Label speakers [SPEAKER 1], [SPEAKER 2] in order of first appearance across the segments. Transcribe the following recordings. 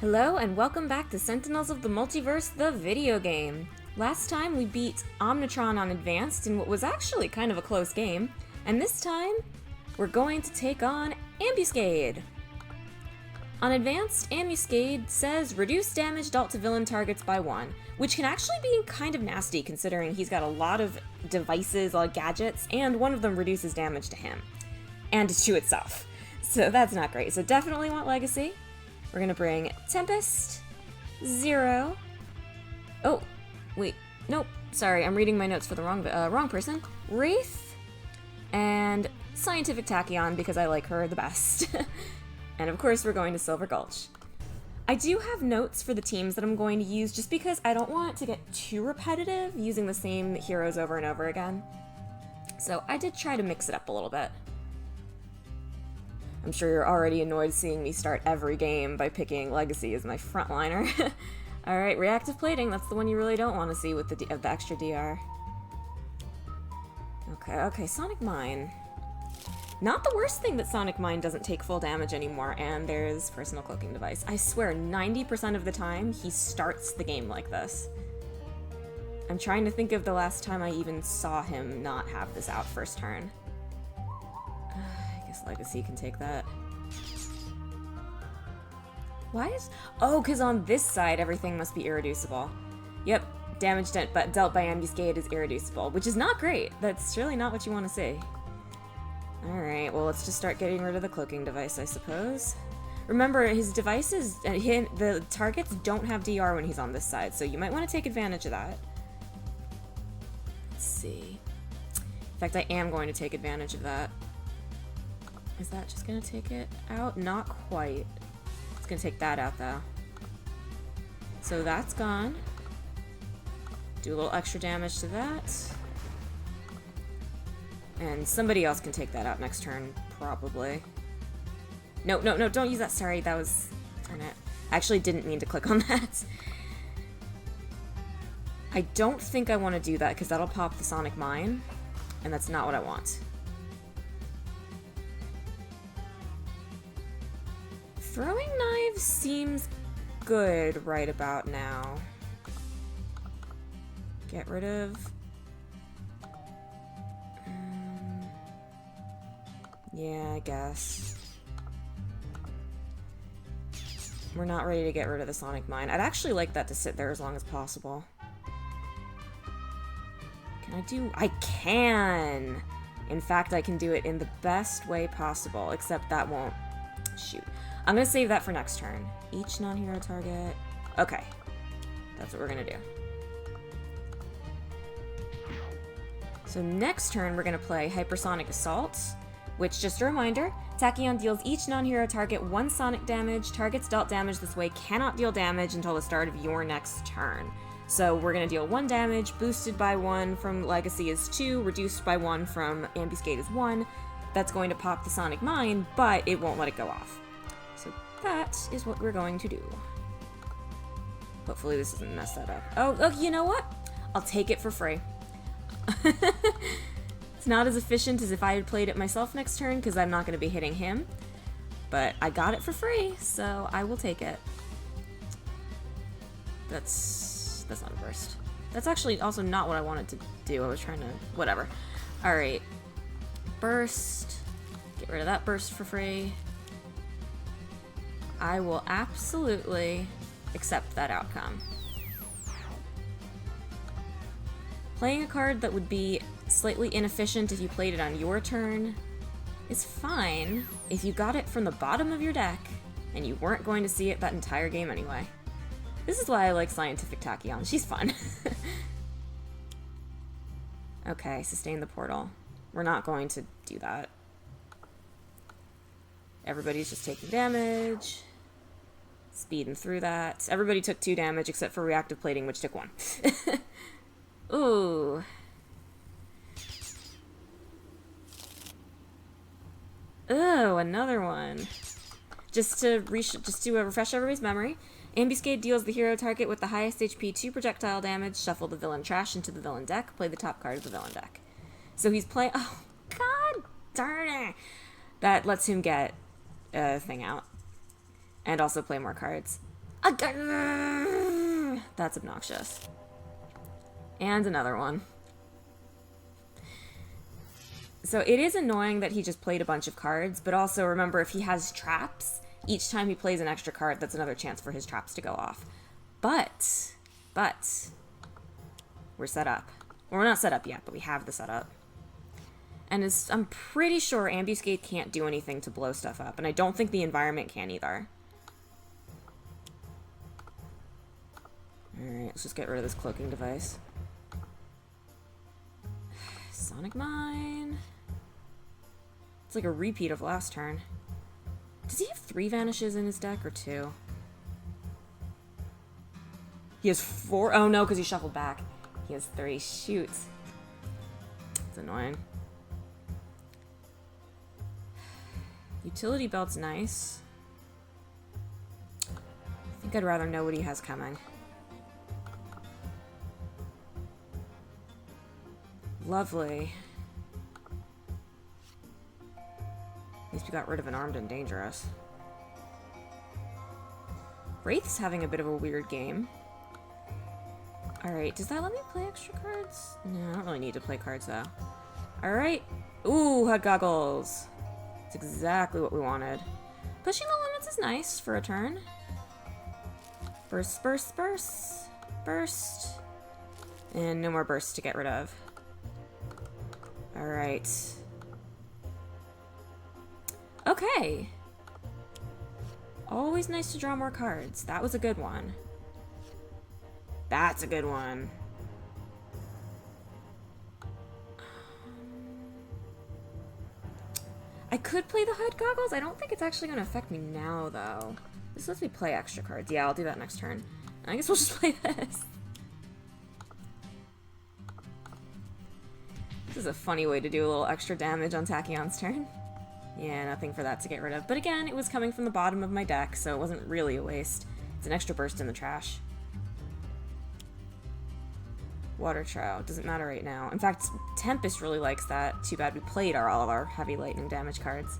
[SPEAKER 1] Hello and welcome back to Sentinels of the Multiverse, the video game. Last time we beat Omnitron on Advanced in what was actually kind of a close game, and this time we're going to take on Ambuscade. On Advanced, Ambuscade says reduce damage dealt to villain targets by 1, which can actually be kind of nasty considering he's got a lot of devices, a lot of gadgets, and one of them reduces damage to him, and to itself. So that's not great, so definitely want Legacy. We're gonna bring Tempest, Zero. Oh, wait, nope. Sorry, I'm reading my notes for the wrong person. Wraith, and Scientific Tachyon because I like her the best. And of course, we're going to Silver Gulch. I do have notes for the teams that I'm going to use just because I don't want it to get too repetitive using the same heroes over and over again. So I did try to mix it up a little bit. I'm sure you're already annoyed seeing me start every game by picking Legacy as my frontliner. Alright, Reactive Plating, that's the one you really don't want to see with the extra DR. Okay, Sonic Mine. Not the worst thing that Sonic Mine doesn't take full damage anymore, and there's Personal Cloaking Device. I swear, 90% of the time, he starts the game like this. I'm trying to think of the last time I even saw him not have this out first turn. Legacy can take that. Why is... Oh, because on this side, everything must be irreducible. Yep, damage dealt by Ambuscade is irreducible, which is not great. That's really not what you want to see. Alright, well, let's just start getting rid of the cloaking device, I suppose. Remember, his devices... the targets don't have DR when he's on this side, so you might want to take advantage of that. Let's see. In fact, I am going to take advantage of that. Is that just gonna take it out? Not quite. It's gonna take that out, though. So that's gone. Do a little extra damage to that. And somebody else can take that out next turn, probably. No, don't use that. Sorry, that was... Darn it. I actually didn't mean to click on that. I don't think I want to do that, because that'll pop the Sonic Mine, and that's not what I want. Throwing knives seems good right about now. Get rid of... yeah, I guess. We're not ready to get rid of the Sonic Mine. I'd actually like that to sit there as long as possible. Can I do... I can! In fact, I can do it in the best way possible, except that won't... Shoot. I'm gonna save that for next turn. Each non-hero target... Okay. That's what we're gonna do. So next turn, we're gonna play Hypersonic Assault, which, just a reminder, Tachyon deals each non-hero target 1 sonic damage. Targets dealt damage this way cannot deal damage until the start of your next turn. So we're gonna deal 1 damage, boosted by 1 from Legacy is 2, reduced by 1 from Ambuscade is 1. That's going to pop the Sonic Mine, but it won't let it go off. So that is what we're going to do. Hopefully this doesn't mess that up. Oh, you know what? I'll take it for free. It's not as efficient as if I had played it myself next turn, because I'm not going to be hitting him. But I got it for free, so I will take it. That's not a burst. That's actually also not what I wanted to do. I was trying to... whatever. Alright. Burst. Get rid of that burst for free. I will absolutely accept that outcome. Playing a card that would be slightly inefficient if you played it on your turn is fine if you got it from the bottom of your deck and you weren't going to see it that entire game anyway. This is why I like Scientific Tachyon. She's fun. Okay, sustain the portal. We're not going to do that. Everybody's just taking damage. Speeding through that. Everybody took 2 damage except for Reactive Plating, which took 1. Ooh. Oh, another one. Just to refresh everybody's memory, Ambuscade deals the hero target with the highest HP 2 projectile damage, shuffle the villain trash into the villain deck, play the top card of the villain deck. So he's playing... Oh, god darn it! That lets him get a thing out. And also play more cards. That's obnoxious. And another one. So it is annoying that he just played a bunch of cards, but also remember, if he has traps, each time he plays an extra card, that's another chance for his traps to go off. But, we're set up. Well, we're not set up yet, but we have the setup. And I'm pretty sure Ambuscade can't do anything to blow stuff up, and I don't think the environment can either. Alright, let's just get rid of this cloaking device. Sonic Mine. It's like a repeat of last turn. Does he have 3 vanishes in his deck, or 2? He has 4? Oh no, because he shuffled back. He has 3. Shoot. It's annoying. Utility Belt's nice. I think I'd rather know what he has coming. Lovely. At least we got rid of an armed and dangerous. Wraith's having a bit of a weird game. Alright, does that let me play extra cards? No, I don't really need to play cards though. Alright. Ooh, HUD goggles. It's exactly what we wanted. Pushing the limits is nice for a turn. Burst, burst, burst. Burst. And no more bursts to get rid of. Alright. Okay. Always nice to draw more cards. That was a good one. That's a good one. I could play the HUD goggles. I don't think it's actually going to affect me now, though. This lets me play extra cards. Yeah, I'll do that next turn. I guess we'll just play this. This is a funny way to do a little extra damage on Tachyon's turn. Yeah, nothing for that to get rid of. But again, it was coming from the bottom of my deck, so it wasn't really a waste. It's an extra burst in the trash. Water Trow. Doesn't matter right now. In fact, Tempest really likes that. Too bad we played all of our heavy lightning damage cards.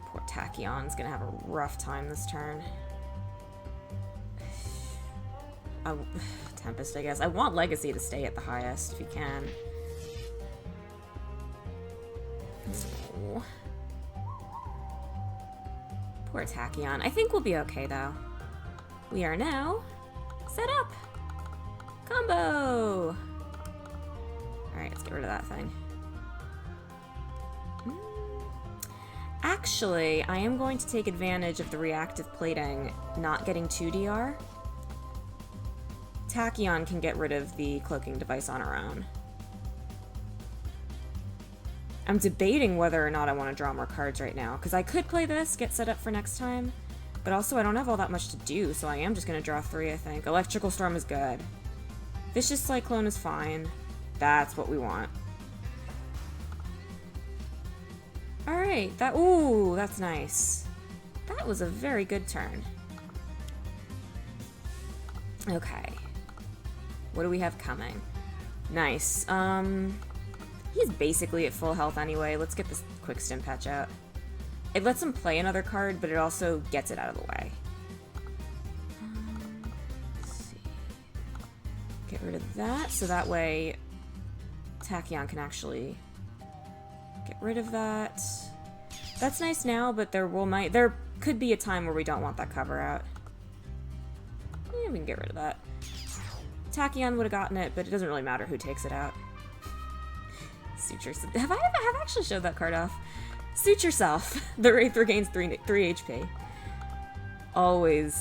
[SPEAKER 1] Poor Tachyon's gonna have a rough time this turn. Tempest, I guess. I want Legacy to stay at the highest, if you can. Oh. Poor Tachyon. I think we'll be okay, though. We are now set up! Combo! Alright, let's get rid of that thing. Actually, I am going to take advantage of the reactive plating not getting 2DR. Tachyon can get rid of the cloaking device on her own. I'm debating whether or not I want to draw more cards right now, because I could play this, get set up for next time, but also I don't have all that much to do, so I am just going to draw 3, I think. Electrical Storm is good. Vicious Cyclone is fine. That's what we want. Alright, ooh, that's nice. That was a very good turn. Okay. What do we have coming? Nice. He's basically at full health anyway. Let's get this quick stim patch out. It lets him play another card, but it also gets it out of the way. Let's see. Get rid of that, so that way Tachyon can actually get rid of that. That's nice now, but there could be a time where we don't want that cover out. Yeah, we can get rid of that. Tachyon would have gotten it, but it doesn't really matter who takes it out. Suture. Have I actually showed that card off? Suit yourself. The Wraith regains 3 HP. Always.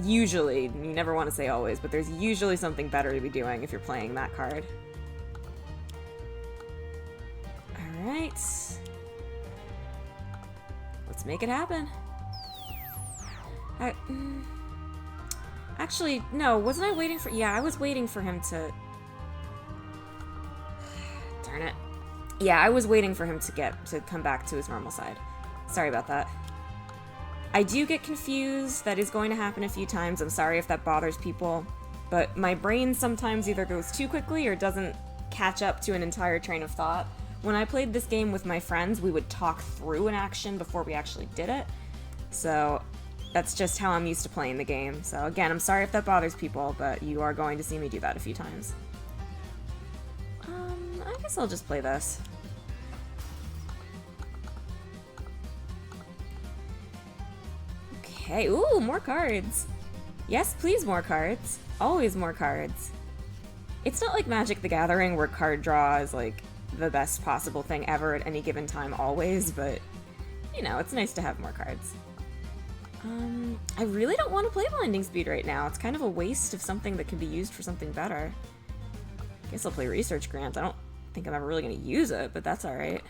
[SPEAKER 1] Usually. You never want to say always, but there's usually something better to be doing if you're playing that card. Alright. Let's make it happen. Actually, no. Wasn't I waiting for... Yeah, I was waiting for him to... Darn it. Yeah, I was waiting for him to come back to his normal side. Sorry about that. I do get confused. That is going to happen a few times. I'm sorry if that bothers people. But my brain sometimes either goes too quickly or doesn't catch up to an entire train of thought. When I played this game with my friends, we would talk through an action before we actually did it. So that's just how I'm used to playing the game. So again, I'm sorry if that bothers people, but you are going to see me do that a few times. I guess I'll just play this. Okay, ooh, more cards. Yes, please, more cards. Always more cards. It's not like Magic the Gathering where card draw is like the best possible thing ever at any given time always, but you know, it's nice to have more cards. I really don't want to play Blinding Speed right now. It's kind of a waste of something that can be used for something better. I guess I'll play Research Grant. I don't think I'm ever really going to use it, but that's alright.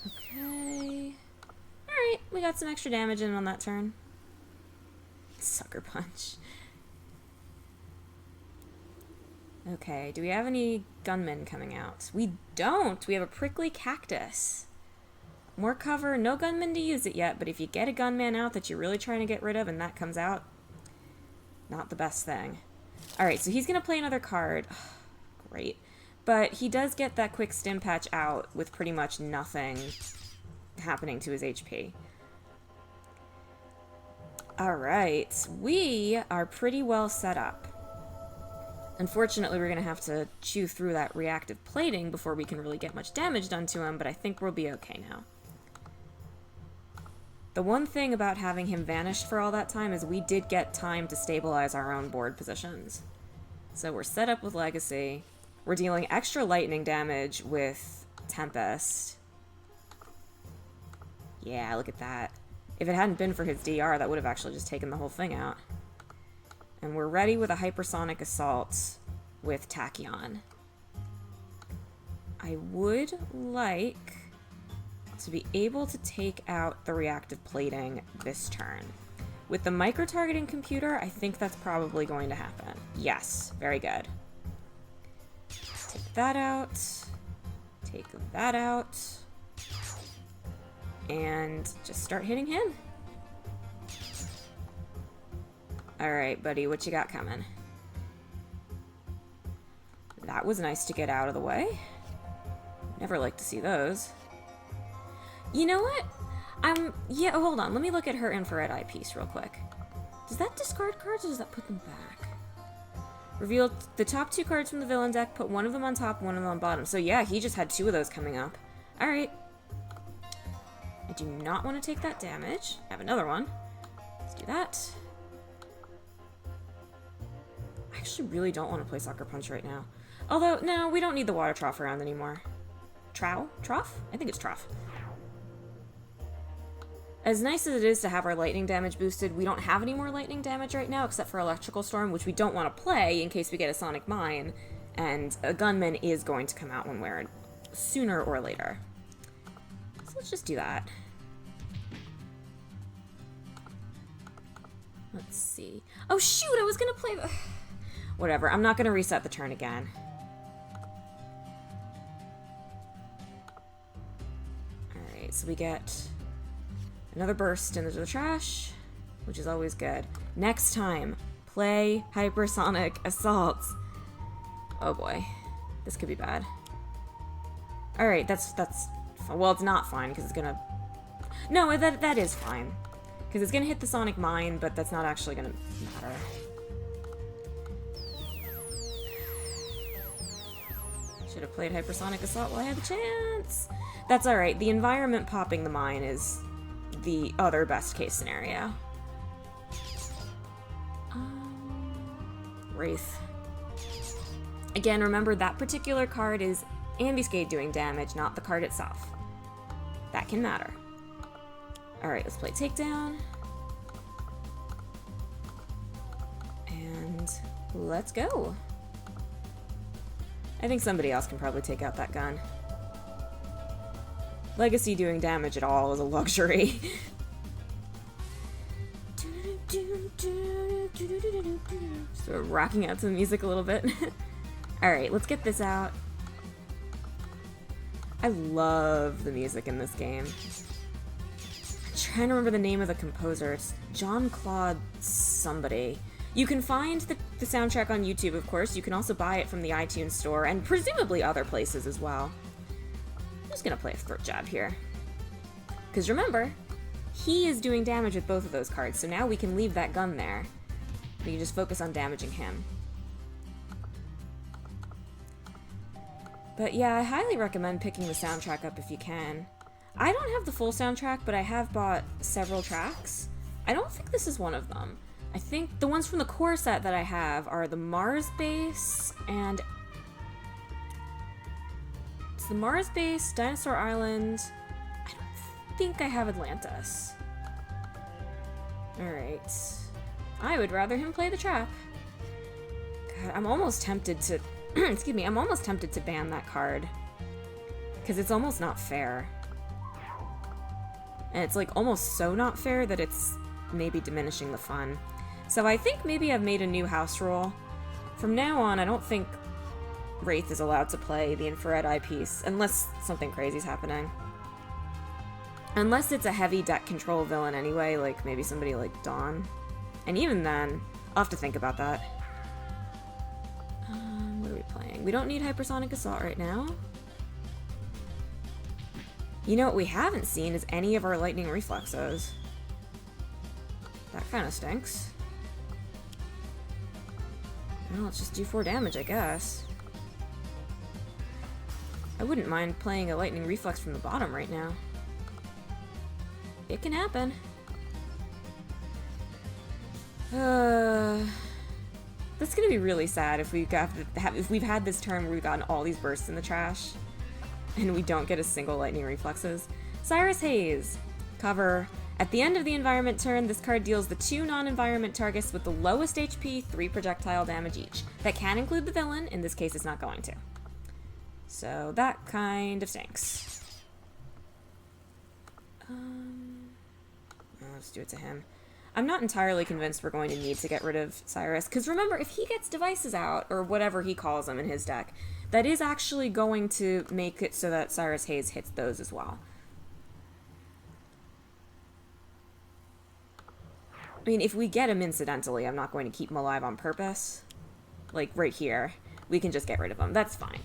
[SPEAKER 1] Okay. Alright, we got some extra damage in on that turn. Sucker Punch. Okay, do we have any gunmen coming out? We don't! We have a Prickly Cactus. More cover, no gunmen to use it yet, but if you get a gunman out that you're really trying to get rid of and that comes out, not the best thing. Alright, so he's gonna play another card. Great. But he does get that quick stim patch out with pretty much nothing happening to his HP. Alright, we are pretty well set up. Unfortunately, we're going to have to chew through that reactive plating before we can really get much damage done to him, but I think we'll be okay now. The one thing about having him vanished for all that time is we did get time to stabilize our own board positions. So we're set up with Legacy. We're dealing extra lightning damage with Tempest. Yeah, look at that. If it hadn't been for his DR, that would have actually just taken the whole thing out. And we're ready with a Hypersonic Assault with Tachyon. I would like to be able to take out the reactive plating this turn. With the micro-targeting computer, I think that's probably going to happen. Yes, very good. Take that out. Take that out. And just start hitting him. Alright, buddy, what you got coming? That was nice to get out of the way. Never like to see those. You know what? Yeah, hold on. Let me look at her infrared eyepiece real quick. Does that discard cards or does that put them back? Reveal the top 2 cards from the villain deck, put one of them on top, one of them on bottom. So yeah, he just had 2 of those coming up. Alright. I do not want to take that damage. I have another one. Let's do that. I actually really don't want to play Sucker Punch right now. Although, no, we don't need the Water Trough around anymore. Trough? I think it's Trough. As nice as it is to have our lightning damage boosted, we don't have any more lightning damage right now except for Electrical Storm, which we don't want to play in case we get a Sonic Mine, and a Gunman is going to come out when we're sooner or later. So let's just do that. Let's see. Oh shoot, I was gonna play the... Whatever, I'm not gonna reset the turn again. Alright, so we get another burst into the trash, which is always good. Next time, play Hypersonic Assaults. Oh boy, this could be bad. Alright, that's well, it's not fine, because it's gonna... No, that is fine. Because it's gonna hit the Sonic Mine, but that's not actually gonna matter. Should have played Hypersonic Assault while I had the chance. That's alright. The environment popping the mine is the other best case scenario. Wraith. Again, remember that particular card is Ambuscade doing damage, not the card itself. That can matter. Alright, let's play Takedown. And let's go. I think somebody else can probably take out that gun. Legacy doing damage at all is a luxury. Sort of rocking out to the music a little bit. Alright, let's get this out. I love the music in this game. I'm trying to remember the name of the composer. It's John Claude somebody. You can find the soundtrack on YouTube, of course. You can also buy it from the iTunes store, and presumably other places as well. I'm just gonna play a throat jab here. Because remember, he is doing damage with both of those cards, so now we can leave that gun there. We can just focus on damaging him. But yeah, I highly recommend picking the soundtrack up if you can. I don't have the full soundtrack, but I have bought several tracks. I don't think this is one of them. I think the ones from the core set that I have are the Mars base and... It's the Mars base, Dinosaur Island... I don't think I have Atlantis. Alright. I would rather him play the trap. God, I'm almost tempted to... excuse me, I'm almost tempted to ban that card. Because it's almost not fair. And it's like almost so not fair that it's maybe diminishing the fun. So I think maybe I've made a new house rule. From now on, I don't think Wraith is allowed to play the infrared eyepiece unless something crazy's happening. Unless it's a heavy deck control villain anyway, like maybe somebody like Dawn. And even then, I'll have to think about that. What are we playing? We don't need Hypersonic Assault right now. You know what we haven't seen is any of our lightning reflexes. That kind of stinks. Well, let's just do 4 damage, I guess. I wouldn't mind playing a lightning reflex from the bottom right now. It can happen. That's gonna be really sad if we've had this turn where we've gotten all these bursts in the trash and we don't get a single lightning reflexes. Cyrus Hayes. Cover. At the end of the environment turn, this card deals the 2 non-environment targets with the lowest HP 3 projectile damage each. That can include the villain, in this case it's not going to. So that kind of stinks. Let's do it to him. I'm not entirely convinced we're going to need to get rid of Cyrus, because remember, if he gets devices out, or whatever he calls them in his deck, that is actually going to make it so that Cyrus Hayes hits those as well. I mean, if we get him incidentally, I'm not going to keep him alive on purpose. Like, right here. We can just get rid of him. That's fine.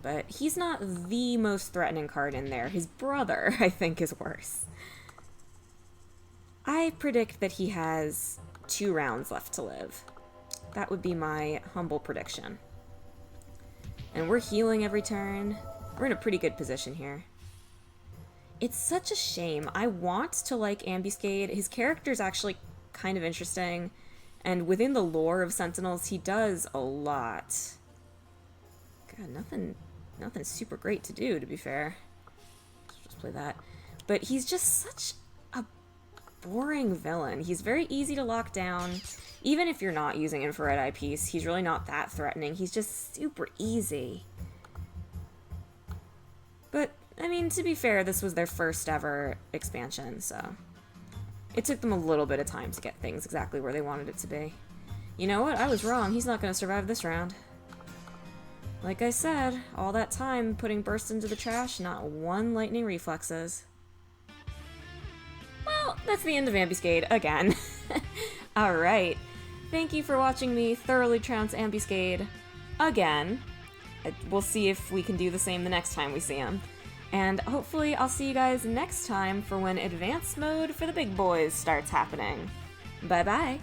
[SPEAKER 1] But he's not the most threatening card in there. His brother, I think, is worse. I predict that he has 2 rounds left to live. That would be my humble prediction. And we're healing every turn. We're in a pretty good position here. It's such a shame. I want to like Ambuscade. His character's actually kind of interesting. And within the lore of Sentinels, he does a lot. God, nothing super great to do, to be fair. Let's just play that. But he's just such a boring villain. He's very easy to lock down. Even if you're not using infrared eyepiece, he's really not that threatening. He's just super easy. But, I mean, to be fair, this was their first ever expansion, so it took them a little bit of time to get things exactly where they wanted it to be. You know what? I was wrong. He's not going to survive this round. Like I said, all that time putting bursts into the trash, not 1 lightning reflexes. Well, that's the end of Ambuscade again. Alright. Thank you for watching me thoroughly trounce Ambuscade again. We'll see if we can do the same the next time we see him. And hopefully I'll see you guys next time for when advanced mode for the big boys starts happening. Bye-bye!